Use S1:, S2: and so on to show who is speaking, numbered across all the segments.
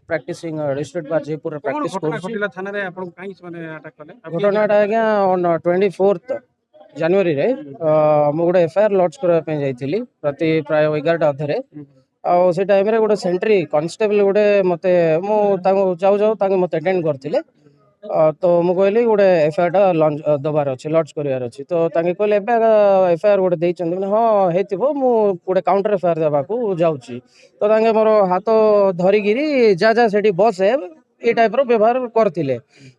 S1: practicing district bar Jaipur practice course
S2: घटनाटा
S1: आज्ञा on 24th January रे मु गोटे एफआईआर लॉन्च करबा पे जाइथिली प्रति प्राय 11टा अधरे आ से टाइम रे गोटे सेंट्री कांस्टेबल गोटे मते मु ताको जाऊ जाऊ ताके मते अटेंड करथिले तो मु कहली गोटे एफआईआर टा लॉन्च दबार अछि लॉन्च करियार अछि तो ताके कहले एबे एफआईआर गोटे देइचंदी माने हां हेतिबो मु गोटे काउंटर एफआईआर देबा को जाउची तो ताके मोर हाथ धरि गिरी जा जा सेठी बस है ये टाइप रो व्यवहार करथिले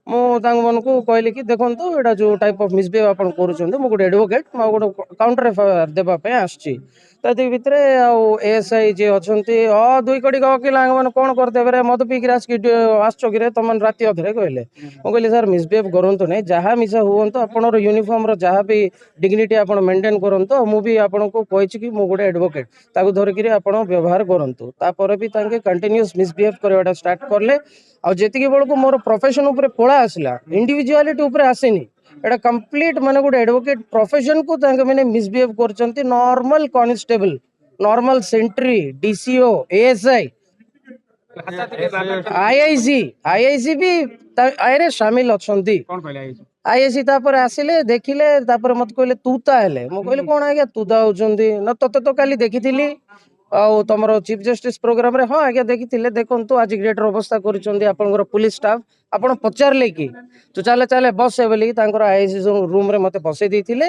S1: मु तांग मन को कहली कि देखंतु एटा जो टाइप ऑफ मिसबिहेव आपण करूचंदी मु गोटे एडवोकेट मु गोटे काउंटर एफआईआर देबा पे आछी तति भितरे आउ एएसआई जे अछंती दुई कड़ी वकील माने कोन करदेबे रे मद पी गिरास कि आछो कि रे तमन राती अधरे कहले मु कहली सर मिसबिहेव करंतु नै जहा मिसा हुवंतो आपनर यूनिफॉर्म रो जहा भी डिग्निटी आपण मेंटेन करंतो मु भी आपण को कहिछि कि मु गोटे एडवोकेट ताकू धरि कि आपण व्यवहार करंतु तापर भी तांके कंटीन्यूअस मिसबिहेव करवाटा स्टार्ट करले आ जेतिकी बेल को मोर प्रोफेशन ऊपर पळा आसला इंडिविजुअलिटी ऊपर आसेनी एटा कंप्लीट माने गोटे एडवोकेट प्रोफेशन को तांके माने मिसबिहेव करचंती normal constable normal sentry DCO ASI IIC भी आइरे शामिल अछंती आईआईसी तापर आसिले देखिले तापर मत कहले तू ता हेले मु कहले कोन आज्ञा तू ता होचंती न तते तो काली देखिथिली आ तमरो चीफ जस्टिस प्रोग्राम रे हां आज्ञा देखिथिले देखंतु आज ग्रेटर अवस्था करिचंती आपनकर पुलिस स्टाफ आपण पचारले कि तो चले चले बस है बोली तांकर आईआईसी रूम रे मते बसै देथिले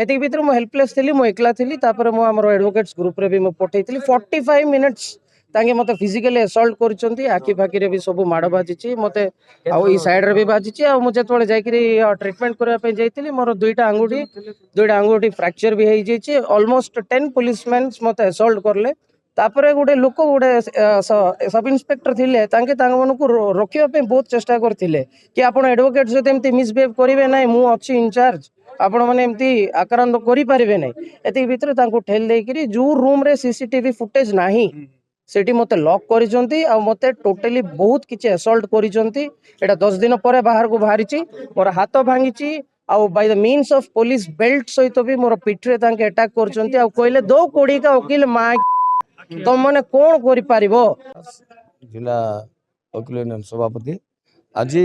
S1: एति भीतर मु हेल्पलेस थिली मु एकला थिली तापर मु हमर एडवोकेट्स ग्रुप रे भी मु पठैथिली 45 मिनिट्स तांगे मते फिजिकली असॉल्ट करिचंती आखि फाकी रे भी सब माड बाजिची मते आ ई साइड रे भी बाजिची आ मु जेतबे जाईकरी ट्रीटमेंट करबा पे जाईथिली मोर दुईटा अंगूठी फ्रैक्चर भी हेई जेची ऑलमोस्ट 10 पुलिसमैन मते असॉल्ट करले तापरे गोटे लोक गोटे सब इन्स्पेक्टर थिले तांके तांग मन को रोकिया पे बहुत चेष्टा करथिले कि आपण एडवोकेट सहित एमती मिसबिहेव करिवे नै मु अछि इंचार्ज आपण माने एमती आक्रांत करि परिवे नै एति भीतर तांको ठेल देइकरी जो रूम रे सीसीटीवी फुटेज नाही सेठी मते लॉक करिसंती आ मते टोटली बहुत किछि असॉल्ट करिसंती एटा 10 दिन परे बाहर को बाहरिची मोर हाथ भांगीची आ by the means of police belt सहित भी मोर पिठरे तांके अटैक करसंती आ कहले दो कोड़ी का वकील मा तो माने कोन करि पारिबो
S3: जिला वकील यूनियन सभापति आज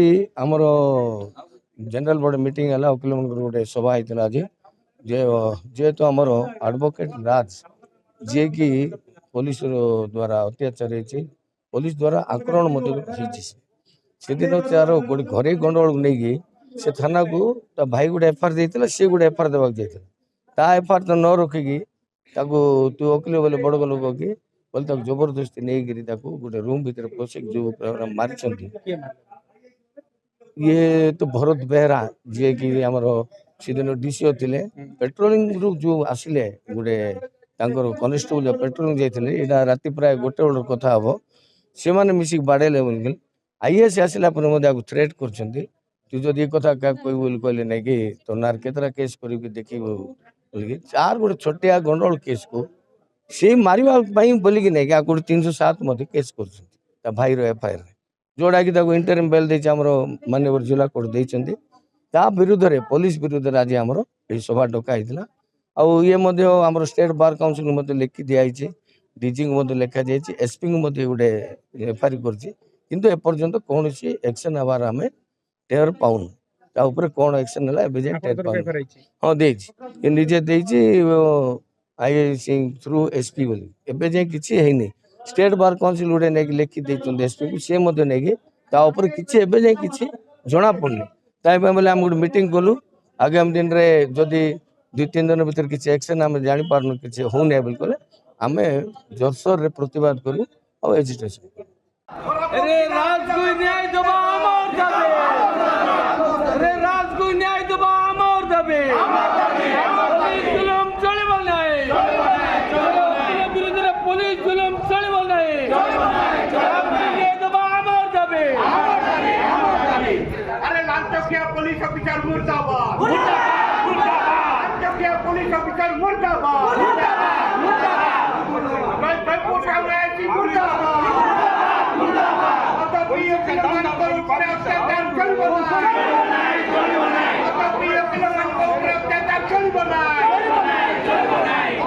S3: आमर जनरल बॉडी मीटिंग है वकील मन गोटे सभा होता आज जेहेतु आमर एडवोकेट राज जे कि पुलिस द्वारा अत्याचार होती पुलिस द्वारा आक्रमण से दिन तार गोटे घरे गंडगोल नहीं से थाना को भाई गोटे एफआईआर देता सी गोटे एफआईआर देवाक जाता एफआईआर तो न रखिकी तू वकील बोले बड़ लोक कि बोले जबरदस्ती नहीं गोटे रूम भीतर पशिक जो मारी ये तो भरत बेहरा जी कि आमर सीदिन डीसीओ थे पेट्रोलिंग रू जो आसिले गोटे कनेस्टेबल पेट्रोलिंग जाते यहाँ राति प्राय गोटे बेल कथा हम से मैंने मिसिक बाड़ेले बोल आईएएस आसला थ्रेट कर तू जब ये कथा क्या कह कहले ना कि तो नार केतरा केस कर देख चार गोटे छोटिया गंडोल केस को से मारिबा बोलिकी नहीं कि गोटे 307 मध्य केस कर भाई एफआईआर जोड़ा कि इंटरिम बेल देछि हमर माननीय जिला कोर्ट देइछन्ती ता विरुद्ध रे पुलिस विरुद्ध आज हमर ए सभा डका हितला आ ये मध्य हमर स्टेट बार काउंसिल मध्य लिखि दिया आइछि डीजी को मध्य लिखा जाइछि एसपी को मध्य गोटे एफआईआर करछि किंतु ए पर्यंत कोनोसी एक्शन हबार हमें टेर पाउन ता ऊपर कोन एक्शन हला एबे जे टेर पाउन हां देछि ये निजे देछि आईआईसी थ्रू एसपी बोली एबे जे किछि हेनी स्टेट बार काउंसिल गोटे नहीं लिखि देते एसपी को सी नहीं ऊपर किसी एवं जाए कि जना पड़नी ताई आम गोटे मीटिंग कलु आगामी दिन में जदि 2-3 दिन भर किसी एक्शन आम जापार कि होना बोले आम जोरसोर प्रतिवाद करूँ और एजिटेशन
S4: पुलिस ऑफिसर मुर्दाबाद मुर्दाबाद मुर्दाबाद पुलिस ऑफिसर मुर्दाबाद मुर्दाबाद मुर्दाबाद मैं भरपूर सामने मुर्दाबाद मुर्दाबाद तो प्रिय किसान को ऊपर अत्याचार चल बना तो प्रिय किसान को ऊपर अत्याचार चल बना